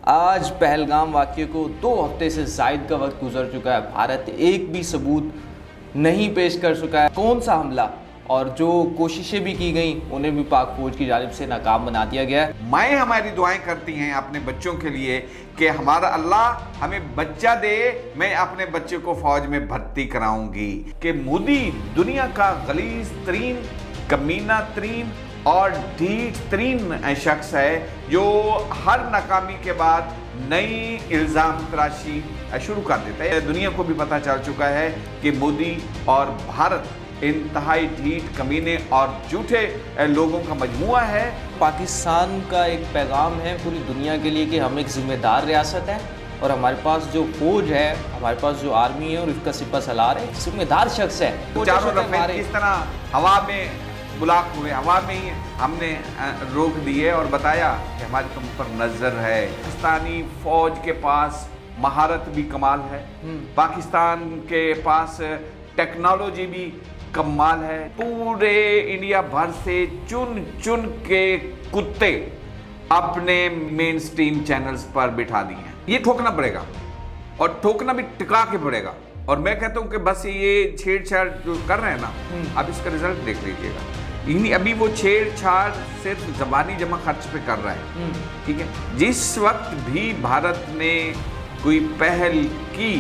आज पहलगाम वाक़ये को 2 हफ्ते से ज़ायद का वक्त गुजर चुका है। भारत एक भी सबूत नहीं पेश कर सका है कौन सा हमला, और जो कोशिशें भी की गई उन्हें भी पाक फौज की जानिब से नाकाम बना दिया गया है। माएँ हमारी दुआएं करती हैं अपने बच्चों के लिए कि हमारा अल्लाह हमें बच्चा दे, मैं अपने बच्चे को फौज में भर्ती कराऊंगी। कि मोदी दुनिया का गलीज तरीन, कमीना तरीन और ढीठ तरीन शख्स है जो हर नाकामी के बाद नई इल्ज़ाम तराशी शुरू कर देता है। दुनिया को भी पता चल चुका है कि मोदी और भारत इंतहाई ढीठ, कमीने और झूठे लोगों का मजमुआ है। पाकिस्तान का एक पैगाम है पूरी दुनिया के लिए कि हम एक जिम्मेदार रियासत है और हमारे पास जो फौज है, हमारे पास जो आर्मी है और उसका सिपह सलार है, जिम्मेदार शख्स है। चारों रफेल किस तरह हवा में बुलाक हुए, हवा में ही हमने रोक दिए और बताया कि हमारी तुम पर नजर है। पाकिस्तानी फौज के पास महारत भी कमाल है, पाकिस्तान के पास टेक्नोलॉजी भी कमाल है। पूरे इंडिया भर से चुन चुन के कुत्ते अपने मेन स्ट्रीम चैनल्स पर बिठा दिए हैं। ये ठोकना पड़ेगा और ठोकना भी टिका के पड़ेगा। और मैं कहता हूं कि बस ये छेड़छाड़ जो कर रहे हैं ना, अब इसका रिजल्ट देख लीजिएगा। अभी वो छेड़छाड़ सिर्फ जबानी जमा खर्च पे कर रहा है, ठीक है। जिस वक्त भी भारत ने कोई पहल की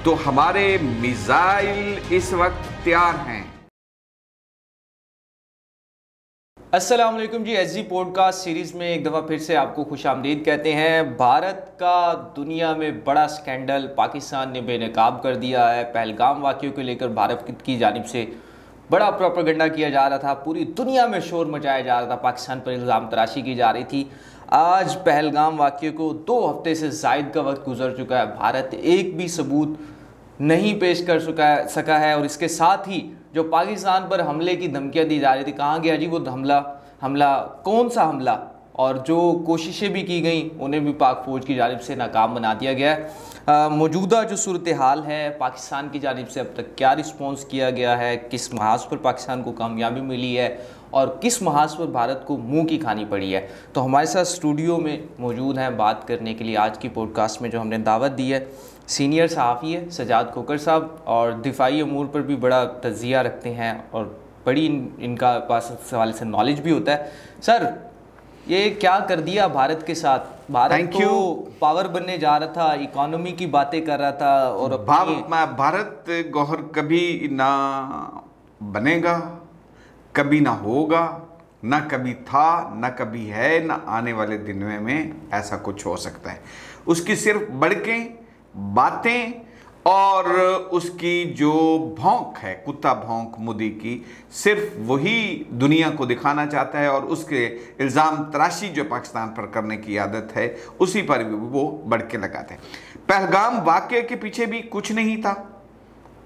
तो हमारे मिसाइल इस वक्त तैयार हैं। अस्सलाम वालेकुम जी, एसजी पॉडकास्ट सीरीज़ में एक दफ़ा फिर से आपको खुशामदीद कहते हैं। भारत का दुनिया में बड़ा स्कैंडल पाकिस्तान ने बेनकाब कर दिया है। पहलगाम वाक़ये को लेकर भारत की जानिब से बड़ा प्रोपेगेंडा किया जा रहा था, पूरी दुनिया में शोर मचाया जा रहा था, पाकिस्तान पर इल्ज़ाम तराशी की जा रही थी। आज पहलगाम वाक़ये को 2 हफ्ते से ज़ायद का वक्त गुजर चुका है। भारत एक भी सबूत नहीं पेश कर सका है और इसके साथ ही जो पाकिस्तान पर हमले की धमकियां दी जा रही थी, कहाँ गया जी वो हमला कौन सा हमला, और जो कोशिशें भी की गई उन्हें भी पाक फौज की जानिब से नाकाम बना दिया गया है। मौजूदा जो सूरत हाल है, पाकिस्तान की जानिब से अब तक क्या रिस्पॉन्स किया गया है, किस महाज पर पाकिस्तान को कामयाबी मिली है और किस महाज पर भारत को मुंह की खानी पड़ी है, तो हमारे साथ स्टूडियो में मौजूद हैं बात करने के लिए। आज की पॉडकास्ट में जो हमने दावत दी है, सीनियर सहाफ़ी है सजाद खोकर साहब, और दिफाई अमूर पर भी बड़ा तजिया रखते हैं और बड़ी इनका पास इस हवाले से नॉलेज भी होता है। सर, ये क्या कर दिया भारत के साथ? भारत तो पावर बनने जा रहा था, इकोनॉमी की बातें कर रहा था, और भारत गौहर कभी ना बनेगा, कभी ना होगा, ना कभी था, ना कभी है, ना आने वाले दिनों में ऐसा कुछ हो सकता है। उसकी सिर्फ बड़कें बातें और उसकी जो भौंक है, कुत्ता भौंक मोदी की, सिर्फ वही दुनिया को दिखाना चाहता है और उसके इल्ज़ाम तराशी जो पाकिस्तान पर करने की आदत है उसी पर भी वो बढ़के लगाते हैं। पहलगाम वाक़ये के पीछे भी कुछ नहीं था,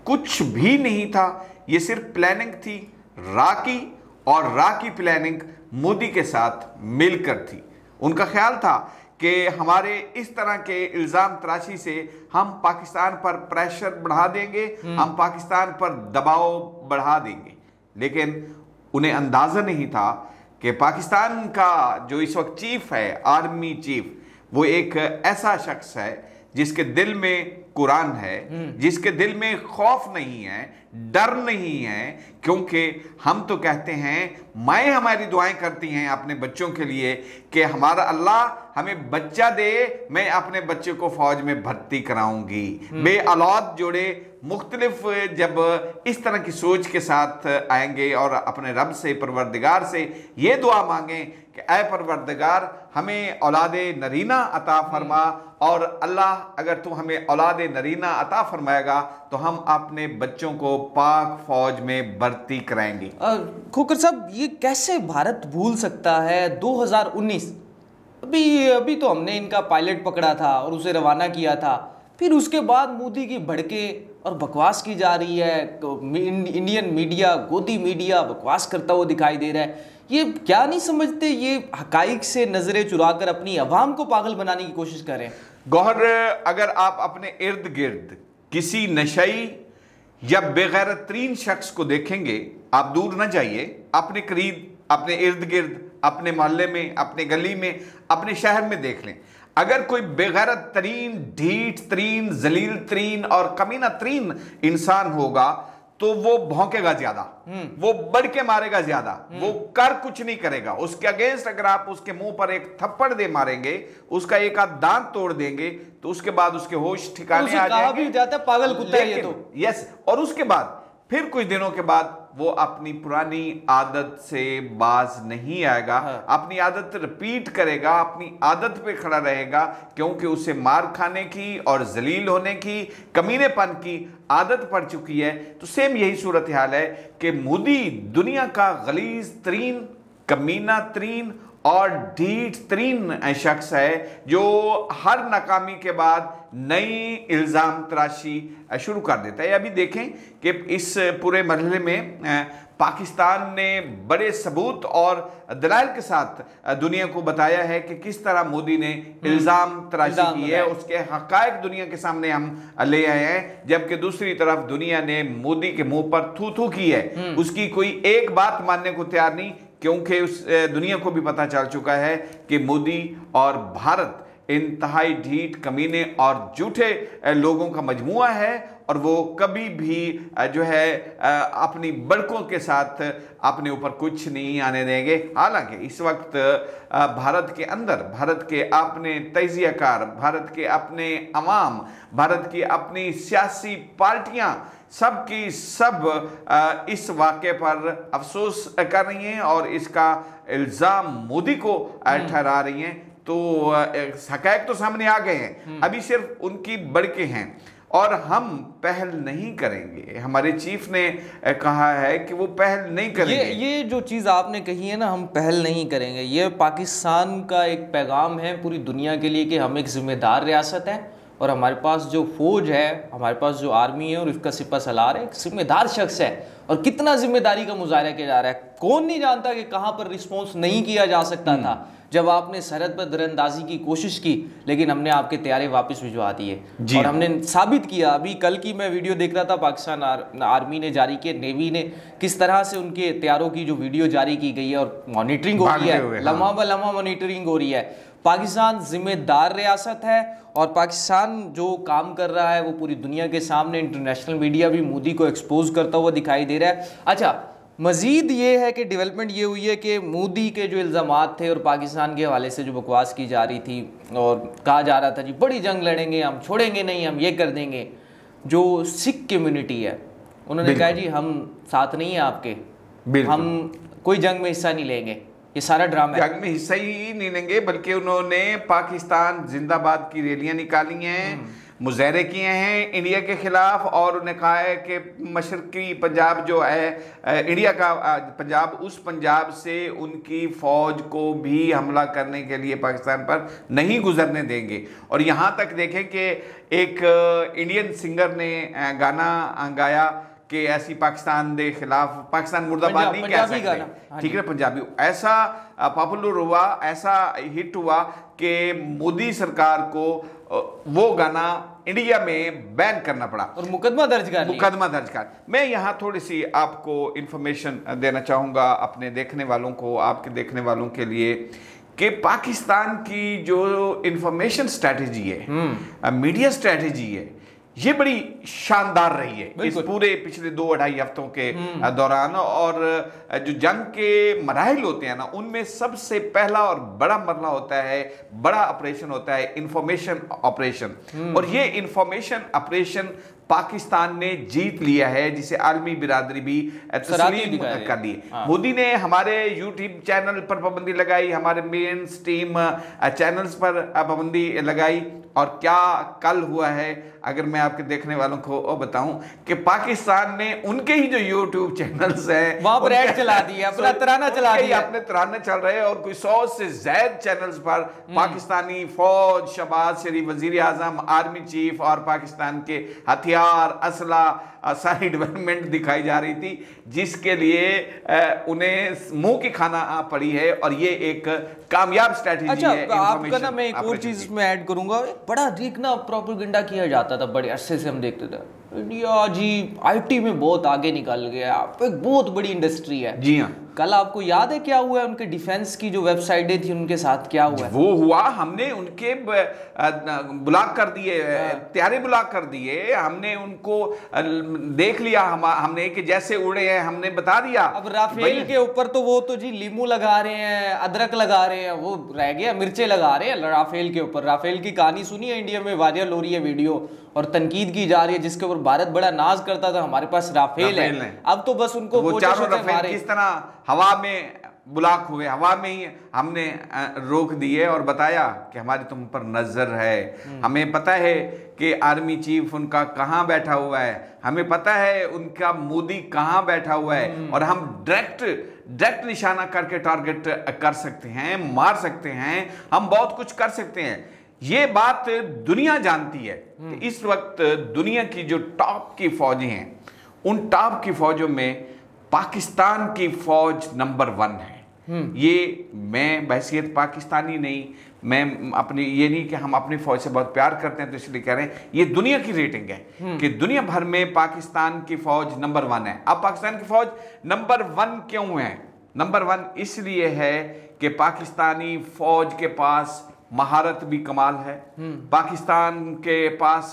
कुछ भी नहीं था। ये सिर्फ प्लानिंग थी, रा की प्लानिंग मोदी के साथ मिलकर थी। उनका ख्याल था कि हमारे इस तरह के इल्ज़ाम तराशी से हम पाकिस्तान पर प्रेशर बढ़ा देंगे, हम पाकिस्तान पर दबाव बढ़ा देंगे। लेकिन उन्हें अंदाज़ा नहीं था कि पाकिस्तान का जो इस वक्त चीफ है, आर्मी चीफ, वो एक ऐसा शख्स है जिसके दिल में कुरान है, जिसके दिल में खौफ नहीं है, डर नहीं है। क्योंकि हम तो कहते हैं, माएँ हमारी दुआएं करती हैं अपने बच्चों के लिए कि हमारा अल्लाह हमें बच्चा दे, मैं अपने बच्चे को फौज में भर्ती कराऊंगी। बे औलाद जोड़े मुख्तलिफ जब इस तरह की सोच के साथ आएंगे और अपने रब से, परवरदिगार से ये दुआ मांगें कि ऐ परवरदिगार हमें औलादे नरीना अता फरमा, और अल्लाह अगर तू हमें औलादे नरीना अता फरमाएगा तो हम अपने बच्चों को पाक फौज में भर्ती कराएंगे। खोकर साहब, ये कैसे भारत भूल सकता है 2019? अभी तो हमने इनका पायलट पकड़ा था और उसे रवाना किया था, फिर उसके बाद मोदी की भड़के और बकवास की जा रही है। इंडियन मीडिया, गोदी मीडिया बकवास करता हुआ दिखाई दे रहा है। ये क्या नहीं समझते, ये हकाइक से नजरें चुराकर अपनी अवाम को पागल बनाने की कोशिश कर रहे हैं। गौहर, अगर आप अपने इर्द गिर्द किसी नशई या बेगैरत तरीन शख्स को देखेंगे, आप दूर न जाइए, अपने करीब, अपने इर्द गिर्द, अपने मोहल्ले में, अपने गली में, अपने शहर में देख लें। अगर कोई बेगैरत तरीन, ढीठ तरीन, जलील तरीन और कमीना तरीन इंसान होगा तो वो भौंकेगा ज्यादा, वो बढ़ के मारेगा ज्यादा, वो कर कुछ नहीं करेगा। उसके अगेंस्ट अगर आप उसके मुंह पर एक थप्पड़ दे मारेंगे, उसका एक आध दांत तोड़ देंगे, तो उसके बाद उसके होश ठिकाने आ जाएंगे। भी जाता है पागल कुत्ता है ये तो। यस, और उसके बाद फिर कुछ दिनों के बाद वो अपनी पुरानी आदत से बाज नहीं आएगा। हाँ। अपनी आदत रिपीट करेगा, अपनी आदत पे खड़ा रहेगा, क्योंकि उसे मार खाने की और जलील होने की, कमीनेपन की आदत पड़ चुकी है। तो सेम यही सूरत हाल है कि मोदी दुनिया का गलीज तरीन, कमीना तरीन और ढीठ तरीन शख्स है, जो हर नाकामी के बाद नई इल्ज़ाम तराशी शुरू कर देता है। अभी देखें कि इस पूरे मरहले में पाकिस्तान ने बड़े सबूत और दलाइल के साथ दुनिया को बताया है कि किस तरह मोदी ने इल्ज़ाम तराशी की है। उसके हक़ाइक़ दुनिया के सामने हम ले आए हैं, जबकि दूसरी तरफ दुनिया ने मोदी के मुंह पर थू थू की है। उसकी कोई एक बात मानने को तैयार नहीं, क्योंकि उस दुनिया को भी पता चल चुका है कि मोदी और भारत इंतहाई ढीठ, कमीने और झूठे लोगों का मजमुआ है, और वो कभी भी जो है अपनी बड़कों के साथ अपने ऊपर कुछ नहीं आने देंगे। हालांकि इस वक्त भारत के अंदर भारत के अपने तजियाकार, भारत के अपने अवाम, भारत की अपनी सियासी पार्टियां सब की सब इस वाक़े पर अफसोस कर रही हैं और इसका इल्ज़ाम मोदी को ठहरा रही हैं। तो हक़ाइक़ तो सामने आ गए हैं, अभी सिर्फ उनकी बढ़के हैं और हम पहल नहीं करेंगे। हमारे चीफ ने कहा है कि वो पहल नहीं करेंगे। ये जो चीज़ आपने कही है ना, हम पहल नहीं करेंगे, ये पाकिस्तान का एक पैगाम है पूरी दुनिया के लिए कि हम एक ज़िम्मेदार रियासत है और हमारे पास जो फौज है, हमारे पास जो आर्मी है और उसका सिपह सलार है, एक जिम्मेदार शख्स है। और कितना जिम्मेदारी का मुजाहरा किया जा रहा है। कौन नहीं जानता कि कहाँ पर रिस्पॉन्स नहीं किया जा सकता था जब आपने सरहद पर दरअंदाजी की कोशिश की, लेकिन हमने आपके तैयारे वापस भिजवा दिए और हमने साबित किया। अभी कल की मैं वीडियो देख रहा था, पाकिस्तान आर्मी ने जारी किए, नेवी ने किस तरह से उनके तैयारों की जो वीडियो जारी की गई है और मॉनिटरिंग हो रही है, लम्हा ब लम्हा मॉनिटरिंग हो रही है। पाकिस्तान जिम्मेदार रियासत है और पाकिस्तान जो काम कर रहा है वो पूरी दुनिया के सामने, इंटरनेशनल मीडिया भी मोदी को एक्सपोज करता हुआ दिखाई दे रहा है। अच्छा, मज़ीद ये है कि डेवलपमेंट ये हुई है कि मोदी के जो इल्ज़ामात थे और पाकिस्तान के हवाले से जो बकवास की जा रही थी और कहा जा रहा था जी बड़ी जंग लड़ेंगे, हम छोड़ेंगे नहीं, हम ये कर देंगे, जो सिख कम्युनिटी है उन्होंने कहा जी हम साथ नहीं हैं आपके, हम कोई जंग में हिस्सा नहीं लेंगे, ये सारा ड्रामा है। जंग में हिस्सा ही नहीं लेंगे, बल्कि उन्होंने पाकिस्तान जिंदाबाद की रैलियां निकाली हैं, मुजाहरे किए हैं इंडिया के खिलाफ, और उन्हें कहा है कि मशरकी पंजाब जो है इंडिया का पंजाब, उस पंजाब से उनकी फौज को भी हमला करने के लिए पाकिस्तान पर नहीं गुजरने देंगे। और यहाँ तक देखें कि एक इंडियन सिंगर ने गाना गाया कि ऐसी पाकिस्तान के खिलाफ, पाकिस्तान मुर्दाबाद नहीं कह सकते, ठीक है, पंजाबी, ऐसा पॉपुलर हुआ, ऐसा हिट हुआ कि मोदी सरकार को वो गाना इंडिया में बैन करना पड़ा और मुकदमा दर्ज कर। मैं यहाँ थोड़ी सी आपको इंफॉर्मेशन देना चाहूँगा अपने देखने वालों को, आपके देखने वालों के लिए, कि पाकिस्तान की जो इंफॉर्मेशन स्ट्रैटेजी है, मीडिया स्ट्रैटेजी है, ये बड़ी शानदार रही है इस पूरे पिछले 2-2.5 हफ्तों के दौरान। और जो जंग के मराहिल होते हैं ना, उनमें सबसे पहला और बड़ा मरला होता है, बड़ा ऑपरेशन होता है इंफॉर्मेशन ऑपरेशन। और ये इंफॉर्मेशन ऑपरेशन पाकिस्तान ने जीत लिया है, जिसे आलमी बिरादरी भी तस्लीम कर ली। मोदी ने हमारे यूट्यूब चैनल पर पाबंदी लगाई, हमारे मेन स्ट्रीम चैनल्स पर पाबंदी लगाई, और क्या कल हुआ है अगर मैं आपके देखने वालों को बताऊं कि पाकिस्तान ने उनके ही जो यूट्यूब चैनल्स हैं वहां पर ऐड चला दिया, अपना तराना चला दिया, अपने तराने चल रहे हैं, और कोई 100 से ज्यादा चैनल्स पर पाकिस्तानी फौज, शहबाज शरीफ वजीर आजम, आर्मी चीफ और पाकिस्तान के हथियार, असला, सारी डेवलपमेंट दिखाई जा रही थी, जिसके लिए उन्हें मुंह की खाना पड़ी है। और ये एक कामयाब स्ट्रेटजी है। आपका ना मैं एक और चीज इसमें ऐड करूंगा, बड़ा देखना प्रोपेगेंडा किया जाता था, बड़े अरसे से हम देखते थे, इंडिया जी आईटी में बहुत आगे निकल गया, एक बहुत बड़ी इंडस्ट्री है। जी हाँ, कल आपको याद है क्या हुआ है उनके डिफेंस की जो वेबसाइटें थी उनके साथ क्या हुआ है? वो हुआ, हमने उनके ब्लॉक कर दिए, त्यारे ब्लॉक कर दिए, हमने उनको देख लिया, हमने कि जैसे उड़े हैं हमने बता दिया। अब राफेल के ऊपर तो वो तो जी लींबू लगा रहे हैं, अदरक लगा रहे हैं, वो रह गया मिर्चे लगा रहे हैं राफेल के ऊपर। राफेल की कहानी सुनी है, इंडिया में वायरल हो रही है वीडियो और तनकीद की जा रही है, जिसके ऊपर भारत बड़ा नाज करता था हमारे पास राफेल है। अब तो बस उनको वो चारों राफेल किस तरह हवा में ब्लॉक हुए, हवा में ही हमने रोक दिए और बताया कि हमारी तुम पर नजर है, हमें पता है कि आर्मी चीफ उनका कहां बैठा हुआ है, हमें पता है उनका मोदी कहां बैठा हुआ है, और हम डायरेक्ट निशाना करके टारगेट कर सकते हैं, मार सकते हैं, हम बहुत कुछ कर सकते हैं। ये बात दुनिया जानती है कि इस वक्त दुनिया की जो टॉप की फौजें हैं, उन टॉप की फौजों में पाकिस्तान की फौज नंबर 1 है। ये मैं बहैसियत पाकिस्तानी नहीं, मैं अपनी ये नहीं कि हम अपनी फौज से बहुत प्यार करते हैं तो इसलिए कह रहे हैं, ये दुनिया की रेटिंग है कि दुनिया भर में पाकिस्तान की फौज नंबर 1 है। अब पाकिस्तान की फौज नंबर 1 क्यों है? नंबर 1 इसलिए है कि पाकिस्तानी फौज के पास महारत भी कमाल है, पाकिस्तान के पास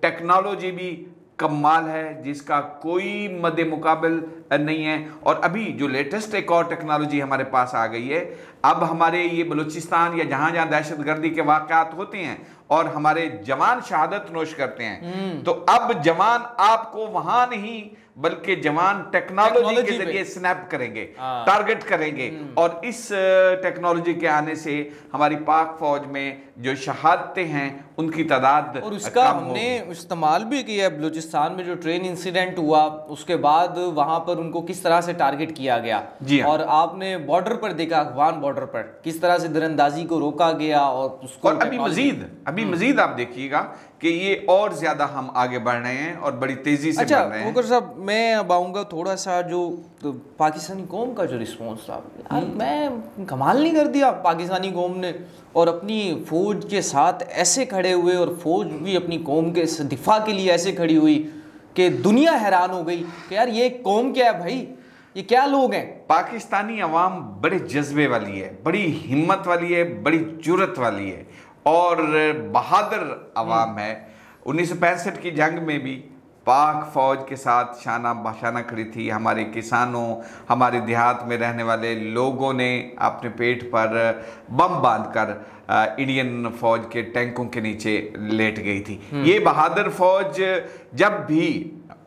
टेक्नोलॉजी भी कमाल है जिसका कोई मद्दे मुकाबिल नहीं है। और अभी जो लेटेस्ट एक और टेक्नोलॉजी हमारे पास आ गई है, अब हमारे ये बलूचिस्तान या जहां जहां दहशतगर्दी के वाक़यात होते हैं और हमारे जवान शहादत नोश करते हैं, तो अब जवान आपको वहां नहीं बल्कि जवान टेक्नोलॉजी के जरिए स्नैप करेंगे, टारगेट करेंगे। और इस टेक्नोलॉजी के आने से हमारी पाक फौज में जो शहादतें हैं उनकी तादाद और उसका हमने इस्तेमाल भी किया है। बलूचिस्तान में जो ट्रेन इंसिडेंट हुआ उसके बाद वहां पर उनको किस तरह से टारगेट किया गया, और आपने बॉर्डर पर देखा, अफगान बॉर्डर पर किस तरह से दरअंदाजी को रोका गया। और उसको और अभी मजीद आप देखिएगा कि ये और ज्यादा हम आगे बढ़ रहे हैं और बड़ी तेजी से बढ़ रहे हैं। वकर साहब, मैं अब आऊँगा थोड़ा सा जो पाकिस्तानी कौम का जो रिस्पॉन्स था, यार मैं कमाल नहीं कर दिया पाकिस्तानी कौम ने, और अपनी फ़ौज के साथ ऐसे खड़े हुए, और फ़ौज भी अपनी कौम के दिफा के लिए ऐसे खड़ी हुई कि दुनिया हैरान हो गई कि यार ये कौम क्या है भाई, ये क्या लोग हैं। पाकिस्तानी अवाम बड़े जज्बे वाली है, बड़ी हिम्मत वाली है, बड़ी जुर्रत वाली है और बहादुर अवाम है। 1965 की जंग में भी पाक फौज के साथ शाना बशाना खड़ी थी। हमारे किसानों, हमारे देहात में रहने वाले लोगों ने अपने पेट पर बम बांधकर इंडियन फौज के टैंकों के नीचे लेट गई थी। ये बहादुर फौज, जब भी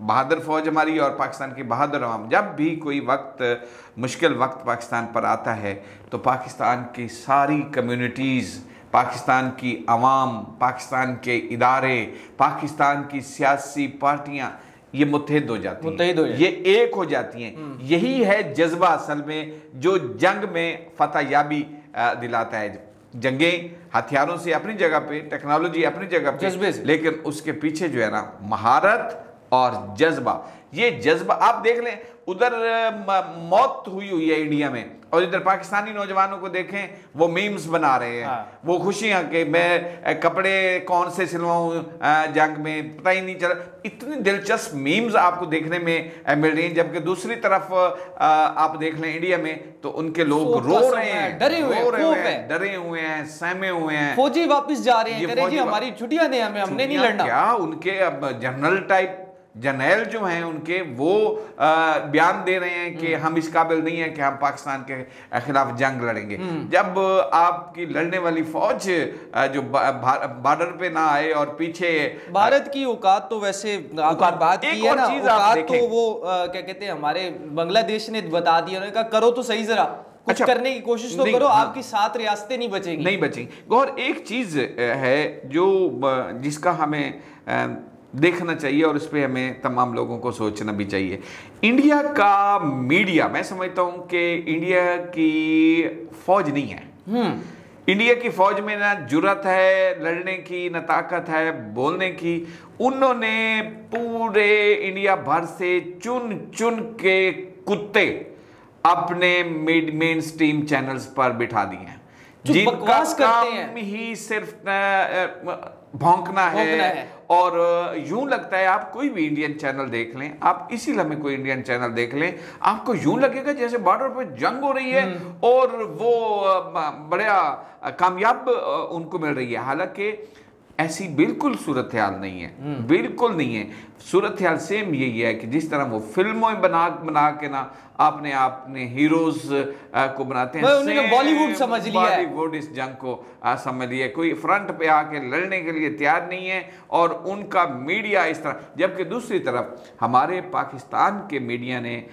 बहादुर फौज हमारी और पाकिस्तान की बहादुर अवाम, जब भी कोई वक्त मुश्किल वक्त पाकिस्तान पर आता है तो पाकिस्तान की सारी कम्युनिटीज़, पाकिस्तान की अवाम, पाकिस्तान के इदारे, पाकिस्तान की सियासी पार्टियां ये मुत्तहिद हो जाती हैं, ये एक हो जाती हैं। यही है जज्बा असल में जो जंग में फतह याबी दिलाता है। जंगें हथियारों से अपनी जगह पे, टेक्नोलॉजी अपनी जगह पे, लेकिन उसके पीछे जो है ना महारत और जज्बा, ये जज्बा आप देख लें, उधर मौत हुई है इंडिया में, और इधर पाकिस्तानी नौजवानों को देखें वो मीम्स बना रहे हैं। वो खुशियां कि मैं कपड़े कौन से सिलवाऊं जंग में, पता ही नहीं चला। इतनी दिलचस्प मीम्स आपको देखने में मिल रही हैं, जबकि दूसरी तरफ आप देख लें इंडिया में तो उनके लोग रो रहे हैं, डरे हुए हैं, सहमे हुए हैं। फौजी वापस जा रहे हैं, जी हमारी छुट्टियां दें, हमने नहीं लड़ना। क्या उनके अब जनरल टाइप जनरल जो हैं उनके वो बयान दे रहे हैं कि हम इस काबिल नहीं हैं कि हम पाकिस्तान के खिलाफ जंग लड़ेंगे। जब आपकी लड़ने वाली फौज जो बॉर्डर पे ना आए और पीछे भारत की औकात, तो वैसे बात की है ना औकात, तो वो क्या कहते हैं हमारे बांग्लादेश ने बता दिया, उन्होंने कहा करो तो सही, जरा कुछ करने की कोशिश तो करो, आपकी 7 रियासतें नहीं बचेंगी, नहीं बचेंगी। गौर एक चीज है जो जिसका हमें देखना चाहिए और इस पे हमें तमाम लोगों को सोचना भी चाहिए। इंडिया का मीडिया, मैं समझता हूं कि इंडिया की फौज नहीं है। इंडिया की फौज में ना जुर्रत है लड़ने की, ना ताकत है बोलने की। उन्होंने पूरे इंडिया भर से चुन चुन के कुत्ते अपने मेन स्ट्रीम चैनल्स पर बिठा दिए हैं। जो जिनका बकवास करते हैं काम ही सिर्फ भौंकना है। और यूं लगता है, आप कोई भी इंडियन चैनल देख लें, आप इसी लम्हे कोई इंडियन चैनल देख लें, आपको यूं लगेगा जैसे बॉर्डर पर जंग हो रही है और वो बड़ा कामयाब उनको मिल रही है। हालांकि ऐसी बिल्कुल सूरत हाल नहीं है, बिल्कुल नहीं है। सूरत हाल सेम यही है कि जिस तरह वो फिल्मों बना के ना आपने हीरोज को बनाते हैं, उन्होंने बॉलीवुड समझ लिया है। बॉलीवुड इस जंग को समझ लिया। कोई फ्रंट पे आके लड़ने के लिए तैयार नहीं है और उनका मीडिया इस तरह। जबकि दूसरी तरफ हमारे पाकिस्तान के मीडिया ने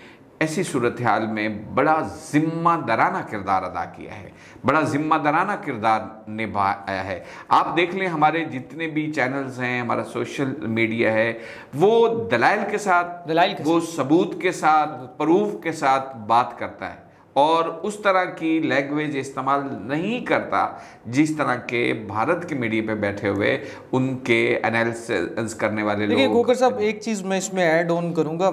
ऐसी सूरत हाल में बड़ा जिम्मेदाराना किरदार अदा किया है, बड़ा जिम्मेदाराना किरदार निभाया है। आप देख लें, हमारे जितने भी चैनल्स हैं, हमारा सोशल मीडिया है, वो दलाइल के साथ, वो सबूत के साथ, प्रूफ के साथ बात करता है और उस तरह की लैंग्वेज इस्तेमाल नहीं करता जिस तरह के भारत के मीडिया पे बैठे हुए उनके एनालिसिस करने वाले लोग। देखिए कोकर साहब, एक चीज़ मैं इसमें ऐड ऑन करूंगा।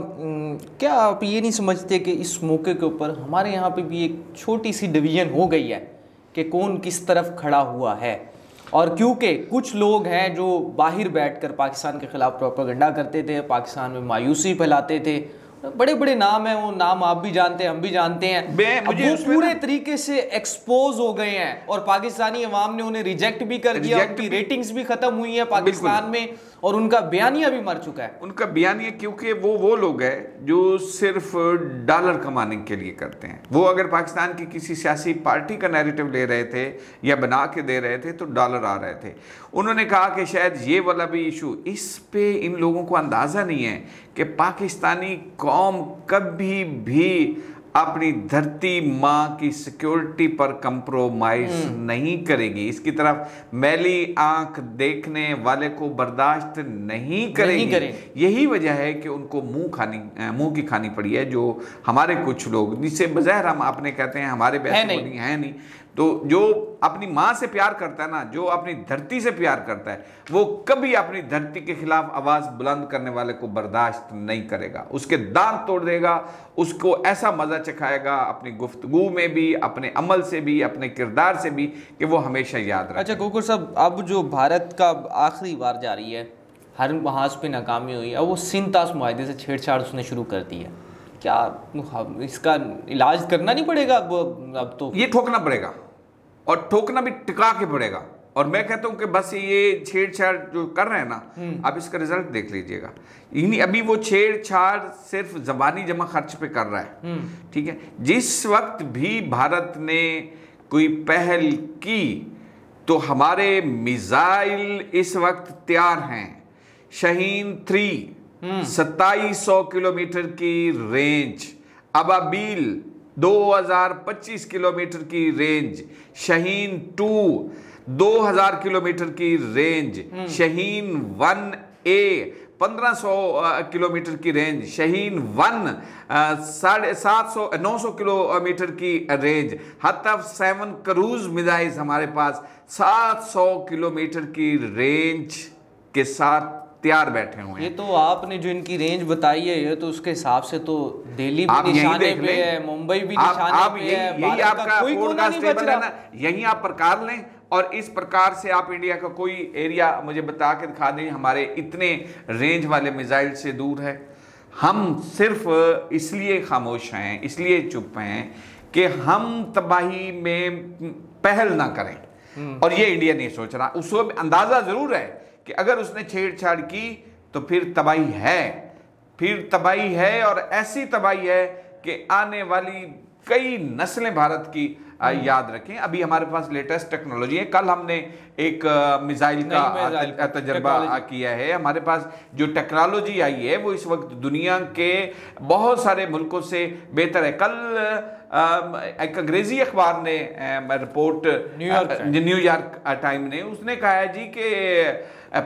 क्या आप ये नहीं समझते कि इस मौके के ऊपर हमारे यहाँ पे भी एक छोटी सी डिवीजन हो गई है कि कौन किस तरफ खड़ा हुआ है? और क्योंकि कुछ लोग हैं जो बाहर बैठकर पाकिस्तान के खिलाफ प्रोपेगेंडा करते थे, पाकिस्तान में मायूसी फैलाते थे, बड़े बड़े नाम हैं, वो नाम आप भी जानते हैं, हम भी जानते हैं, वो पूरे तरीके से एक्सपोज हो गए हैं और पाकिस्तानी अवाम ने उन्हें रिजेक्ट भी कर दिया, उनकी रेटिंग्स भी खत्म हुई है पाकिस्तान में और उनका बयानिया भी मर चुका है। उनका बयानिया, क्योंकि वो लोग हैं जो सिर्फ डॉलर कमाने के लिए करते हैं। वो अगर पाकिस्तान की किसी सियासी पार्टी का नैरेटिव ले रहे थे या बना के दे रहे थे तो डॉलर आ रहे थे। उन्होंने कहा कि शायद ये वाला भी इशू, इस पे इन लोगों को अंदाज़ा नहीं है कि पाकिस्तानी कौम कभी भी अपनी धरती माँ की सिक्योरिटी पर कंप्रोमाइज नहीं करेगी। इसकी तरफ मैली आंख देखने वाले को बर्दाश्त नहीं करेगी। यही वजह है कि उनको मुंह की खानी पड़ी है, जो हमारे कुछ लोग, जिससे बज़ाहिर हम अपने कहते हैं हमारे वैसे है नहीं, तो जो अपनी माँ से प्यार करता है ना, जो अपनी धरती से प्यार करता है, वो कभी अपनी धरती के खिलाफ आवाज़ बुलंद करने वाले को बर्दाश्त नहीं करेगा, उसके दांत तोड़ देगा, उसको ऐसा मज़ा चखाएगा अपनी गुफ्तगू में भी, अपने अमल से भी, अपने किरदार से भी, कि वो हमेशा याद रहे। अच्छा कोकर साहब, अब जो भारत का आखिरी बार जारी है, हर महाज पे नाकामी हुई, अब वो सिंध ताश मुआहदे से छेड़छाड़ उसने शुरू कर दी है। क्या इसका इलाज करना नहीं पड़ेगा अब तो? ये ठोकना पड़ेगा और ठोकना भी टिका के पड़ेगा। और मैं कहता हूं कि बस ये छेड़छाड़ जो कर रहे हैं ना, आप इसका रिजल्ट देख लीजिएगा। अभी वो छेड़छाड़ सिर्फ जबानी जमा खर्च पे कर रहा है, ठीक है। जिस वक्त भी भारत ने कोई पहल की तो हमारे मिसाइल इस वक्त तैयार हैं। शाहीन 3 2700 किलोमीटर की रेंज, अबाबील 2025 किलोमीटर की रेंज, शाहीन 2 2000 किलोमीटर की रेंज, शाहीन 1A 1500 किलोमीटर की रेंज, शाहीन 1 900 किलोमीटर की रेंज, हतफ 7 क्रूज मिसाइल्स हमारे पास 700 किलोमीटर की रेंज के साथ तैयार बैठे हुए हैं। ये तो आपने जो इनकी रेंज बताई है, ये तो उसके हिसाब से तो दिल्ली भी निशाने पे है, मुंबई भी निशाने पे है, यही आपका पॉडकास्ट टेबल है ना, यही आप प्रकार लें और इस प्रकार से आप इंडिया का कोई एरिया मुझे बता के दिखा दें हमारे इतने रेंज वाले मिसाइल से दूर है। हम सिर्फ इसलिए खामोश हैं, इसलिए चुप हैं कि हम तबाही में पहल ना करें, और ये इंडिया नहीं सोच रहा। उसको अंदाजा जरूर है कि अगर उसने छेड़छाड़ की तो फिर तबाही है, और ऐसी तबाही है कि आने वाली कई नस्लें भारत की याद रखें। अभी हमारे पास लेटेस्ट टेक्नोलॉजी है। कल हमने एक मिसाइल का तजर्बा किया है। हमारे पास जो टेक्नोलॉजी आई है वो इस वक्त दुनिया के बहुत सारे मुल्कों से बेहतर है। कल एक अंग्रेजी अखबार ने रिपोर्ट, न्यूयॉर्क टाइम ने, उसने कहा है जी कि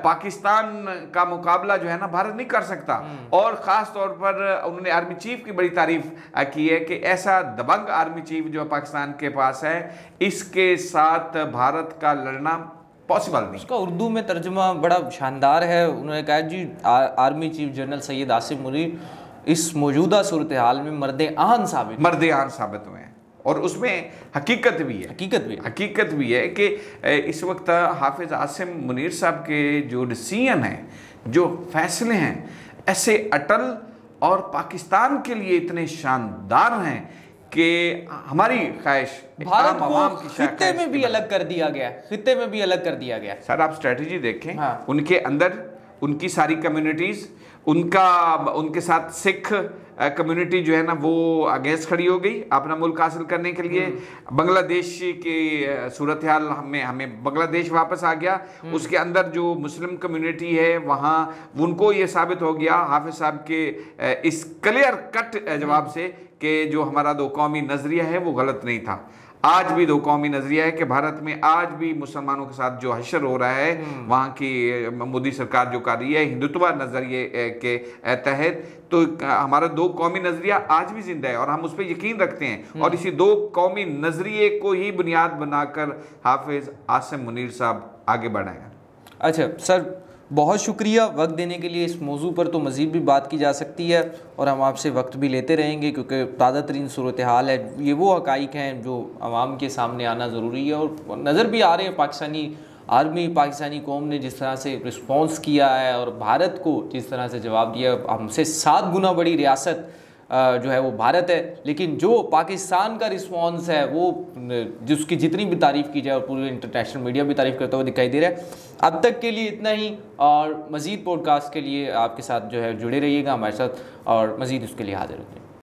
पाकिस्तान का मुकाबला जो है ना भारत नहीं कर सकता, और ख़ास तौर पर उन्होंने आर्मी चीफ की बड़ी तारीफ की है कि ऐसा दबंग आर्मी चीफ जो पाकिस्तान के पास है, इसके साथ भारत का लड़ना पॉसिबल नहीं। उसका उर्दू में तर्जुमा बड़ा शानदार है। उन्होंने कहा जी army chief general Syed Asim Munir इस मौजूदा सूरत हाल में मर्द आन साबित हुए हैं, और उसमें हकीकत भी है, हकीकत भी है कि इस वक्त हाफिज़ आसिम मुनीर साहब के जो डिसीजन हैं, जो फैसले हैं, ऐसे अटल और पाकिस्तान के लिए इतने शानदार हैं कि हमारी ख्वाहिश भारत को खित्ते में भी अलग कर दिया गया, खित्ते में भी अलग कर दिया गया। सर आप स्ट्रेटजी देखें, हाँ। उनके अंदर उनकी सारी कम्युनिटीज़, उनके साथ सिख कम्युनिटी जो है ना वो अगेंस्ट खड़ी हो गई अपना मुल्क हासिल करने के लिए। बांग्लादेश की सूरत हाल हमें बांग्लादेश वापस आ गया, उसके अंदर जो मुस्लिम कम्युनिटी है वहाँ उनको ये साबित हो गया हाफिज साहब के इस क्लियर कट जवाब से कि जो हमारा दो कौमी नज़रिया है वो गलत नहीं था। आज भी दो कौमी नजरिया है कि भारत में आज भी मुसलमानों के साथ जो हशर हो रहा है, वहाँ की मोदी सरकार जो कर रही है हिंदुत्व नजरिए के तहत, तो हमारा दो कौमी नजरिया आज भी जिंदा है और हम उस पर यकीन रखते हैं और इसी दो कौमी नजरिए को ही बुनियाद बनाकर हाफिज आसिम मुनीर साहब आगे बढ़ाएंगे। अच्छा सर, बहुत शुक्रिया वक्त देने के लिए। इस मौजू पर तो मज़ीद भी बात की जा सकती है और हम आपसे वक्त भी लेते रहेंगे क्योंकि ताज़ा तरीन सूरत हाल है, ये वो हक़ाइक़ हैं जो आवाम के सामने आना ज़रूरी है और नज़र भी आ रहे हैं। पाकिस्तानी आर्मी, पाकिस्तानी कौम ने जिस तरह से रिस्पॉन्स किया है और भारत को जिस तरह से जवाब दिया, हमसे 7 गुना बड़ी रियासत जो है वो भारत है, लेकिन जो पाकिस्तान का रिस्पॉन्स है वो जिसकी जितनी भी तारीफ़ की जाए और पूरे इंटरनेशनल मीडिया भी तारीफ़ करता हुआ दिखाई दे रहा है। अब तक के लिए इतना ही और मज़ीद पॉडकास्ट के लिए आपके साथ जो है जुड़े रहिएगा हमारे साथ और मज़ीद उसके लिए हाजिर होते हैं।